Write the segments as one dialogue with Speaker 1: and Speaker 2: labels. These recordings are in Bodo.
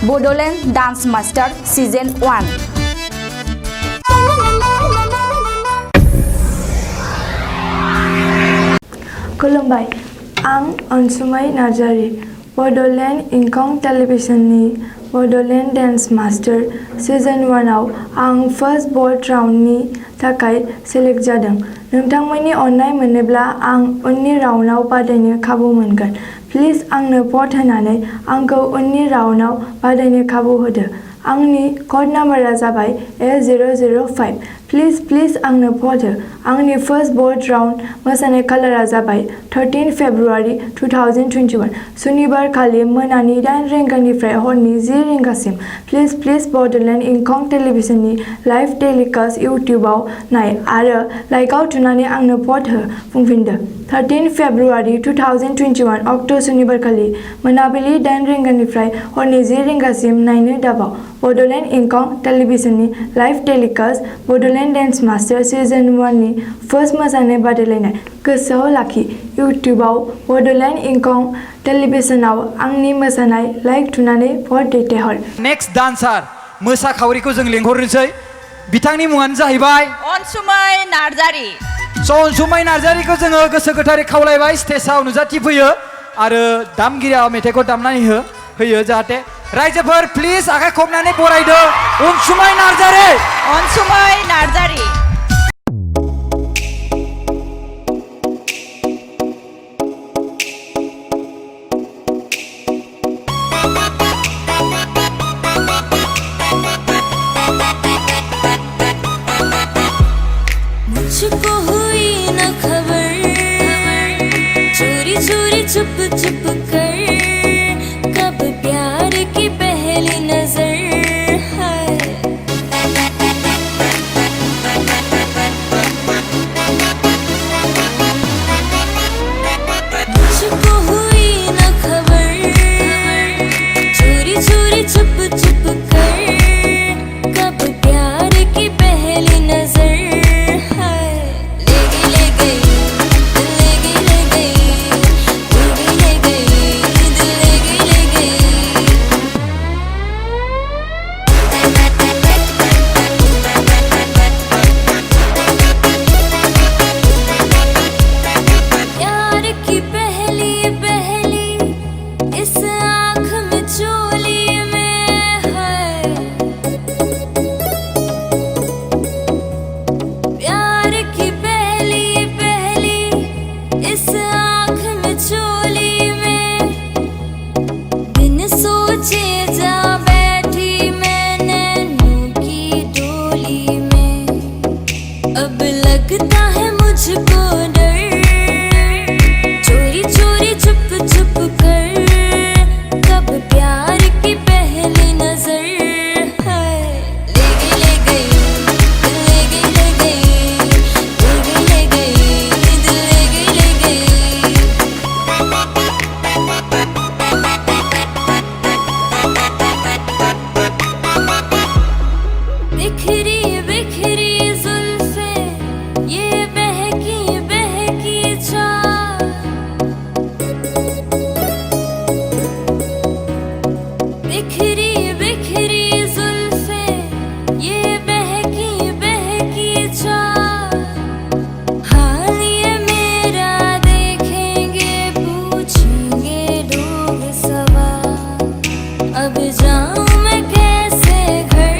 Speaker 1: Bodoland dance master season 1।
Speaker 2: खुलुमबाय, आं अनसुमै नार्जारी, बड'लेण्ड इंखं टेलिभिजननि बड'लेण्ड डान्स मास्टार सीजन 1 आव आं फार्स्ट बोर्ड राउन्डनि थाखाय सेलेक्ट जादों। नोंथांमोननि अननाय मोनोब्ला आं उननि राउन्डआव बादायनो खाबु मोनगोन। प्लिज आंनो भट होनानै आंखौ उननि राउन्डआव बादायनो खाबु होदो। आंनि कड नाम्बारा जाबाय A005। प्लिज आंनो भट हो। आंनि फार्स्ट बोर्ड राउन्ड मोसानाय खालारा जाबाय 13 फेब्रुवारि 2021 सुनिबार खालि मोनानि 8 रिंगानिफ्राय हरनि 10 रिंगासिम। प्लिज बड'लेण्ड इंखं टेलिभिजननि लाइभ टेलिकास्ट इउटिउबआव नाय आरो लाइकआव थुनानै आंनो भट हो। बुंफिनदो 13 फेब्रुवारि 2021 अक्ट' सुनिबार खालि मोनाबिलि 8 रिंगानिफ्राय हरनि 10 रिंगासिम नायनो दाबाव। बड'लेण्ड इंखं टेलिभिजननि live telecast Bodoland dance master season 1 नि फार्स्ट मोसानाय बादायलायनाय। गोसोआव लाखि, इउटिउबआव बड'लेण्ड इंखं टेलिभिजनाव आंनि मोसानाय लाइक थुनानै भट दैथायहर।
Speaker 3: नेक्स्ट डान्सार मोसाखावरिखौ जों लेंहरनोसै। बिथांनि मुङानो जाहैबाय
Speaker 4: अनसुमै नार्जारी।
Speaker 3: अनसुमै नार्जारीखौ जोङो गोसो गोथारै खावलायबाय स्टेजआव नुजाथिफैयो आरो दामगिरिया मेथाइखौ दामनानै होयो जाहाथे रायजोफोर प्लिज आखाइ खबनानै बरायदो अनसुमै नार्जारी।
Speaker 4: अनसुमै नार्जारी।
Speaker 5: मुझको हुई न खबर, चोरी चोरी चुप चुप कर, कब प्यार की पहली नजर है। मुझको हुई न खबर, चोरी चोरी चुप चुप कर, कब प्यार की पहली नजर। अब लगता है मुझको डर, चोरी चोरी चुप चुप कर, कब प्यार की पहली नजर है। ले गई बिखरी बिखरी ये बहकी बहकी चाह, बिखरी बिखरी जुल्फें, ये बहकी बहकी चाह। हाल ये मेरा देखेंगे पूछेंगे लोग सवाल, अब जाऊं मैं कैसे घर,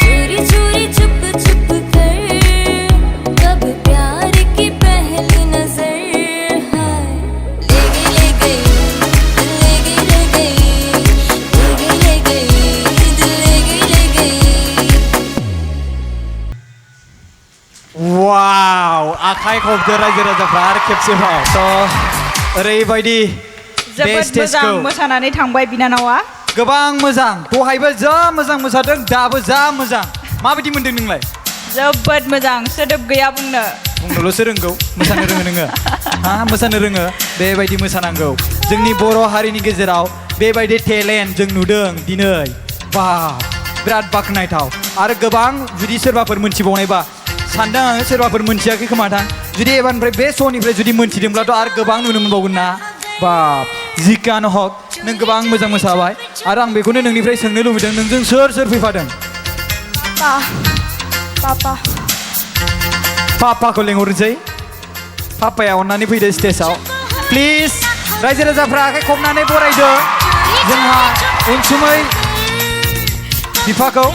Speaker 5: चोरी चोरी चुप चुप कर, कब प्यार की पहली नजर है। ले गई
Speaker 3: वाव आखाइ खबदो रायजो राजाफ्रा आरो खेबसेबाव थ' ओरैबायदि
Speaker 4: जोबोद मोजां मोसानानै थांबाय बिनानावा।
Speaker 3: गोबां मोजां, दहायबो जा मोजां मोसादों, दाबो जा मोजां। माबायदि मोनदों नोंलाय?
Speaker 4: जोबोद मोजां, सोदोब गैया बुंनो।
Speaker 3: बुंनोल'सो रोंगौ, मोसानो रोङो नोङो? मोसानो रोङो, बेबायदि मोसानांगौ। जोंनि बर' हारिनि गेजेराव बेबायदि टेलेन्ट जों नुदों दिनै। बा बिराद बाख्नायथाव। आरो गोबां जुदि सोरबाफोर मोनथिबावनायबा सानदों आङो सोरबाफोर मोनथियाखै खोमादां, जुदि एबारनिफ्राय बे श'निफ्राय जुदि मोनथिदोंब्लाथ' आरो गोबां नुनो मोनबावगोन ना। बाब जिकानो हक नों गोबां मोजां मोसाबाय आरो आं बेखौनो नोंनिफ्राय सोंनो लुबैदों नोंजों सोर सोर फैफादों
Speaker 2: पापा
Speaker 3: पापाखौ लेंहरनोसै पापाया अननानै फैदो स्टेजआव प्लिज रायजो राजाफ्रा आखाइ खबनानै बरायदो जोंहा अनसुमै बिफाखौ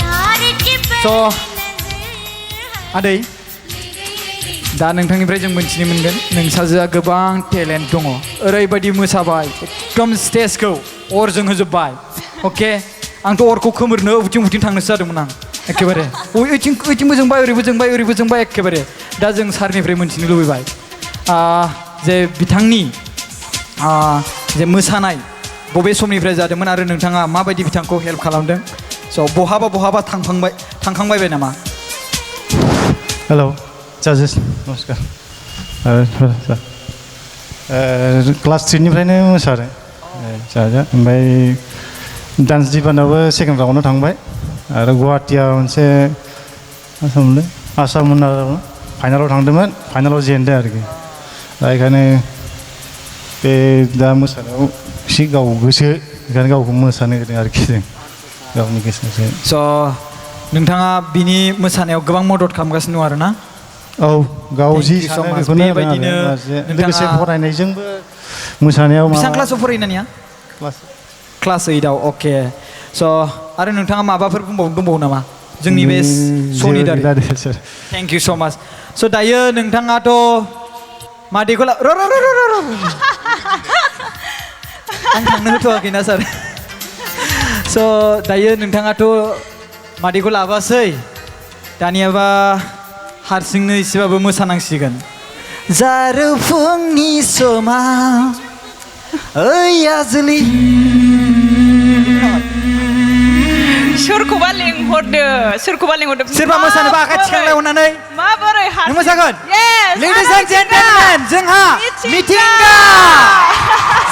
Speaker 3: स' आदै दा नोंथांनिफ्राय जों मोनथिनो मोनगोन नोंसाजोआ गोबां टेलेन्ट दङ ओरैबायदि मोसाबाय एकदम स्टेजखौ अरजों होजोब्बाय अके आंथ' अरखौ खोमोरनो उथिं थांनोसो जादोंमोन आं एखेबारे ओइथिंबो जोंबाय ओरैबो जोंबाय एखेबारे दा जों सारनिफ्राय मोनथिनो लुबैबाय जे बिथांनि जे मोसानाय बबे समनिफ्राय जादोंमोन आरो नोंथाङा माबायदि बिथांखौ हेल्प खालामदों स' बहाबा थांखांबाय नामा
Speaker 6: हेलौ जजेस नमस्कार क्लास 3निफ्रायनो मोसादों जाजा ओमफ्राय डान्स डिपार्टमेन्टआवबो सेकेन्ड राउन्डआव थांबाय आरो गुवाहाटियाव मोनसे आसाम फाइनालाव थांदोंमोन फाइनालाव जेनदों आरोखि दा बेखायनो बे दा मोसानायाव एसे गाव गोसो बेखायनो गावखौ मोसानो होदों आरोखि जों गावनि गोसोजों
Speaker 3: स' नोंथाङा बिनि मोसानायाव गोबां मदद खालामगासिनो दं आरो ना
Speaker 6: औ गाव जि सानो बेखौनो लोगोसे फरायनायजोंबो मोसानायाव
Speaker 3: बेसेबां क्लासाव फरायो नानिया क्लास 8आव अके स' आरो नोंथाङा माबाफोर दंबावो नामा जोंनि बे श'नि दारै थेंक इउ स' माच स' दायो नोंथाङाथ' मादैखौ आं थांनो होथ'वाखैना सार स' दायो नोंथाङाथ' मादैखौ लाबोआसै दानियाबा हारसिंनो एसेबाबो मोसानांसिगोन जारौ फुंनि समाव ओइ आजोलि
Speaker 4: सोरखौबा लेंहरदो
Speaker 3: सोरबा मोसानोबा आखाइ थिखांलाय अननानै
Speaker 4: माबोरै
Speaker 3: नों मोसागोन
Speaker 4: Yes,
Speaker 3: लेडिज एन्ड जेन्टलमेन जोंहा मिथिंगा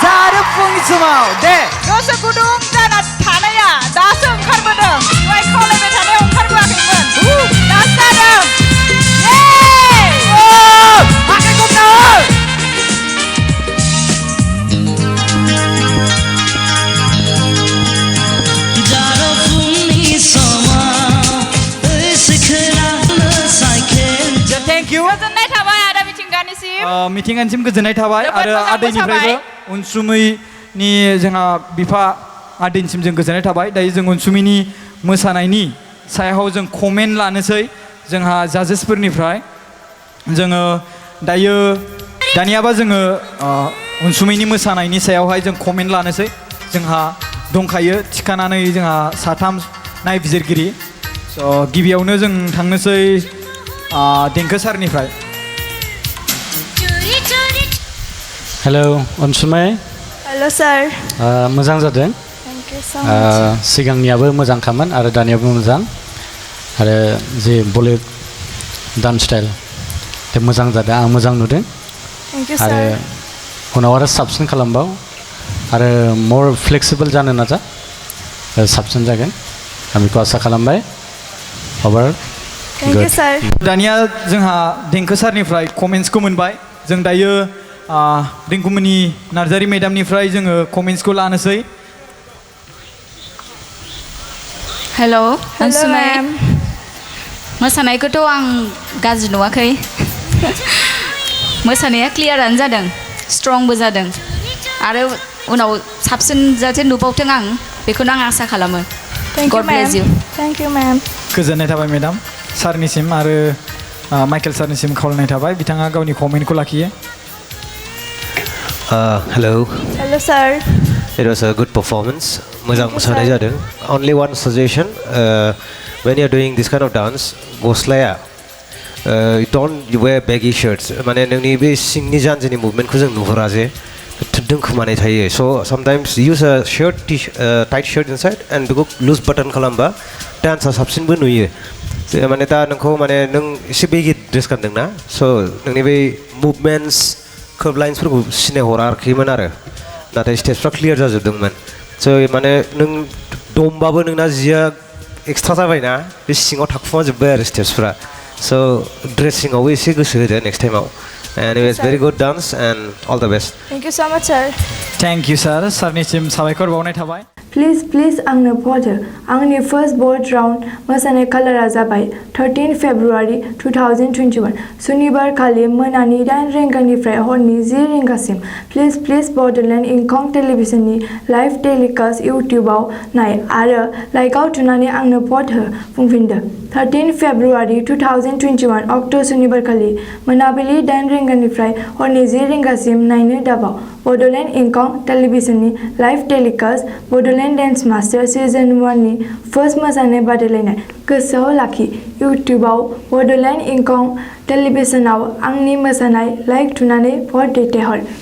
Speaker 3: जारौ फुंनि समाव दे
Speaker 4: गोसो गुदुं जाना थानाया दासो ओंखारबोदों दहाय खावलायबाय थानायाव ओंखारबोआखैमोन दासो जादों
Speaker 3: आखाइ खबना हो थेंक इउ
Speaker 4: गोजोननाय थाबाय आदा मिथिंगानिसिम
Speaker 3: मिथिंगानिसिम गोजोननाय थाबाय
Speaker 4: जोबोद
Speaker 3: आरो
Speaker 4: मोजां
Speaker 3: आदैनिफ्रायबो अनसुमैनि जोंहा बिफा आदैनिसिम जों गोजोननाय थाबाय दायो जों अनसुमैनि मोसानायनि सायाव जों कमेन्ट लानोसै जोंहा जाजेसफोरनिफ्राय जोङो दानियाबा जोङो अनसुमैनि मोसानायनि सायावहाय जों कमेन्ट लानोसै जोंहा दंखायो थिखानानै जोंहा साथाम नायबिजिरगिरि स' गिबियावनो जों थांनोसै देंखो सारनिफ्राय
Speaker 7: हेलौ अनसुमै
Speaker 2: हेलो सार
Speaker 7: मोजां जादों
Speaker 2: थेंक इउ स' माच
Speaker 7: सिगांनियाबो मोजांखामोन आरो दानियाबो मोजां आरो जे बलिउड डान्स स्टाइल बे मोजां जादों आं मोजां नुदों
Speaker 2: थेंक इउ
Speaker 7: आरो
Speaker 2: सार
Speaker 7: उनाव आरो साबसिन खालामबाव आरो मर फ्लेक्सिबल जानो नाजा साबसिन जागोन आं बेखौ आसा खालामबाय अभार
Speaker 2: थेंक इउ सार
Speaker 3: दानिया जोंहा देंखो सारनिफ्राय कमेन्ट्सखौ मोनबाय जों दायो रिंकुमनि नार्जारि मेडामनिफ्राय जोङो कमेन्ट्सखौ लानोसै
Speaker 1: हेल' अनसुमै
Speaker 2: ma'am.
Speaker 1: मोसानायखौथ' आं गाज्रि नुवाखै मोसानाया क्लियारानो जादों स्ट्रंबो जादों आरो उनाव साबसिन जाहाथे नुबावथों आं बेखौनो आं आसा खालामो
Speaker 2: thank you
Speaker 1: God bless you.
Speaker 2: Thank you ma'am
Speaker 3: गोजोननाय थाबाय मेडाम सारनिसिम आरो माइकेल सारनिसिम खावलायनाय थाबाय बिथाङा गावनि कमेन्टखौ लाखियो
Speaker 8: Hello.
Speaker 2: Hello sir
Speaker 8: It was a good performance. Mojang mosanai jadong. Only one suggestion. When you're doing this kind of dance, goslaya. You don't wear baggy shirts. Mane nongni be singni janjini movement ko jong nuhora je. Tudung khumane thayo. So sometimes use a shirt, tight shirt inside and go loose button kalamba. Dance a sabsin bu nuye. Mane ta nongko mane nong isi baggy dress kandeng na. So nongni be movements. Curve lines फोरखौ सिनाय हराखैमोन आरो नाथाय स्टेप्सफ्रा क्लियार जाजोबदोंमोन स' माने नों दमबाबो नोंना जिया एक्सट्रा जाबायना बे सिङाव थाखुमा जोब्बाय आरो स्टेप्सफ्रा स' ड्रेसिंआवबो एसे गोसो होदो नेक्स्ट टाइमाव and it was very good dance and all the best.
Speaker 2: Thank you so much, sir.
Speaker 3: Thank you sir सारनिसिम साबायखर बावनाय थाबाय
Speaker 2: Please आंनो भट हो आंनि फार्स्ट बर्ड राउन्ड मोसानाय कालारा जाबाय 13 फेब्रुवारि 2021 सुनिबार खालि मोनानि 8 रिंगानिफ्राय हरनि 10 रिंगासिम प्लिज बड'लेण्ड इंखं टेलिभिजननि लाइभ टेलिकास्ट इउटिउबाव नाय आरो लाइकआव थुनानै आंनो भट हो बुंफिनदो 13 फेब्रुवारि 2021 अक्ट' सुनिबार खालि मोनाबिलि 8 रिंगानिफ्राय हरनि 10 रिंगासिम नायनो दाबाव बड'लेण्ड इंखं टेलिभिजननि live telecast Bodoland dance master season 1 नि फार्स्ट मोसानाय बादायलायनाय गोसोआव लाखि इउटिउबाव बड'लेण्ड इंखं टेलिभिजनाव आंनि मोसानाय लाइक थुनानै भट दैथायहर